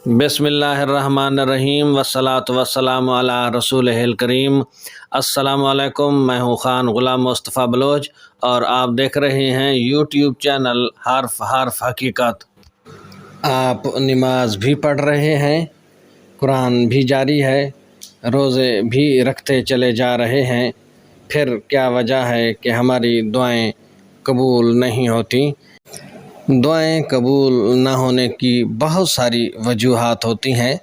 بسم اللہ الرحمن الرحیم والصلاۃ والسلام علی رسول الکریم۔ السلام علیکم، میں ہوں خان غلام مصطفیٰ بلوچ اور آپ دیکھ رہے ہیں یوٹیوب چینل حرف حقیقت۔ آپ نماز بھی پڑھ رہے ہیں، قرآن بھی جاری ہے، روزے بھی رکھتے چلے جا رہے ہیں، پھر کیا وجہ ہے کہ ہماری دعائیں قبول نہیں ہوتی؟ دعائیں قبول نہ ہونے کی بہت ساری وجوہات ہوتی ہیں،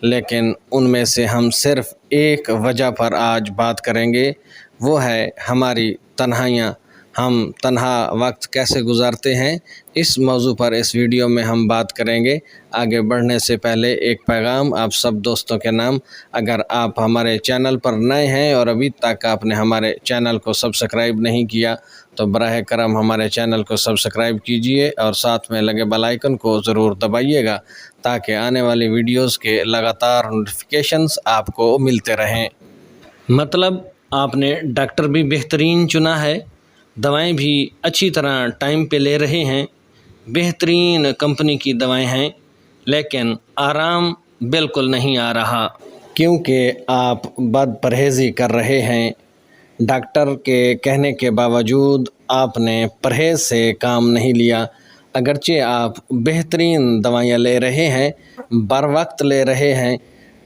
لیکن ان میں سے ہم صرف ایک وجہ پر آج بات کریں گے، وہ ہے ہماری تنہائیاں۔ ہم تنہا وقت کیسے گزارتے ہیں، اس موضوع پر اس ویڈیو میں ہم بات کریں گے۔ آگے بڑھنے سے پہلے ایک پیغام آپ سب دوستوں کے نام، اگر آپ ہمارے چینل پر نئے ہیں اور ابھی تک آپ نے ہمارے چینل کو سبسکرائب نہیں کیا تو براہ کرم ہمارے چینل کو سبسکرائب کیجئے اور ساتھ میں لگے بیل آئیکن کو ضرور دبائیے گا تاکہ آنے والی ویڈیوز کے لگاتار نوٹیفیکیشنز آپ کو ملتے رہیں۔ مطلب آپ نے ڈاکٹر بھی بہترین چنا ہے، دوائیں بھی اچھی طرح ٹائم پہ لے رہے ہیں، بہترین کمپنی کی دوائیں ہیں، لیکن آرام بالکل نہیں آ رہا کیونکہ آپ بد پرہیزی کر رہے ہیں۔ ڈاکٹر کے کہنے کے باوجود آپ نے پرہیز سے کام نہیں لیا، اگرچہ آپ بہترین دوائیاں لے رہے ہیں، بر وقت لے رہے ہیں،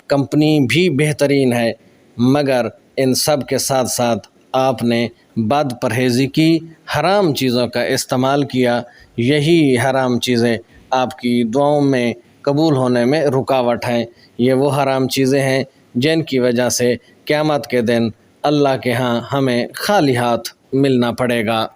کمپنی بھی بہترین ہے، مگر ان سب کے ساتھ ساتھ آپ نے بد پرہیزی کی، حرام چیزوں کا استعمال کیا۔ یہی حرام چیزیں آپ کی دعاؤں میں قبول ہونے میں رکاوٹ ہیں۔ یہ وہ حرام چیزیں ہیں جن کی وجہ سے قیامت کے دن اللہ کے ہاں ہمیں خالی ہاتھ ملنا پڑے گا۔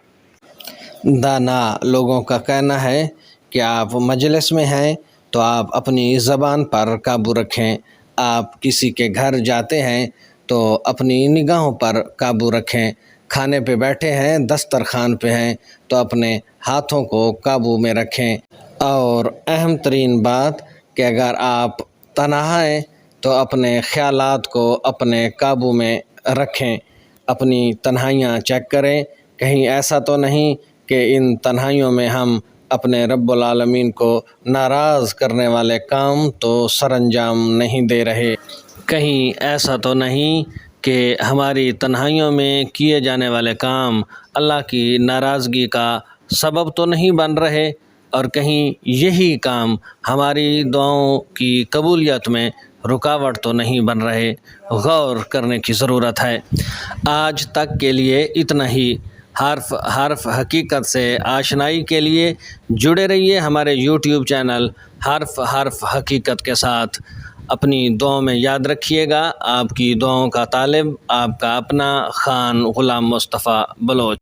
دانا لوگوں کا کہنا ہے کہ آپ مجلس میں ہیں تو آپ اپنی زبان پر قابو رکھیں، آپ کسی کے گھر جاتے ہیں تو اپنی نگاہوں پر قابو رکھیں، کھانے پہ بیٹھے ہیں، دسترخوان پہ ہیں تو اپنے ہاتھوں کو قابو میں رکھیں، اور اہم ترین بات کہ اگر آپ تنہا ہیں تو اپنے خیالات کو اپنے قابو میں رکھیں، اپنی تنہائیاں چیک کریں، کہیں ایسا تو نہیں کہ ان تنہائیوں میں ہم اپنے رب العالمین کو ناراض کرنے والے کام تو سر انجام نہیں دے رہے، کہیں ایسا تو نہیں کہ ہماری تنہائیوں میں کیے جانے والے کام اللہ کی ناراضگی کا سبب تو نہیں بن رہے، اور کہیں یہی کام ہماری دعاؤں کی قبولیت میں رکاوٹ تو نہیں بن رہے۔ غور کرنے کی ضرورت ہے۔ آج تک کے لیے اتنا ہی۔ حرف حقیقت سے آشنائی کے لیے جڑے رہیے ہمارے یوٹیوب چینل حرف حقیقت کے ساتھ۔ اپنی دعاؤں میں یاد رکھیے گا، آپ کی دعاؤں کا طالب آپ کا اپنا خان غلام مصطفیٰ بلوچ۔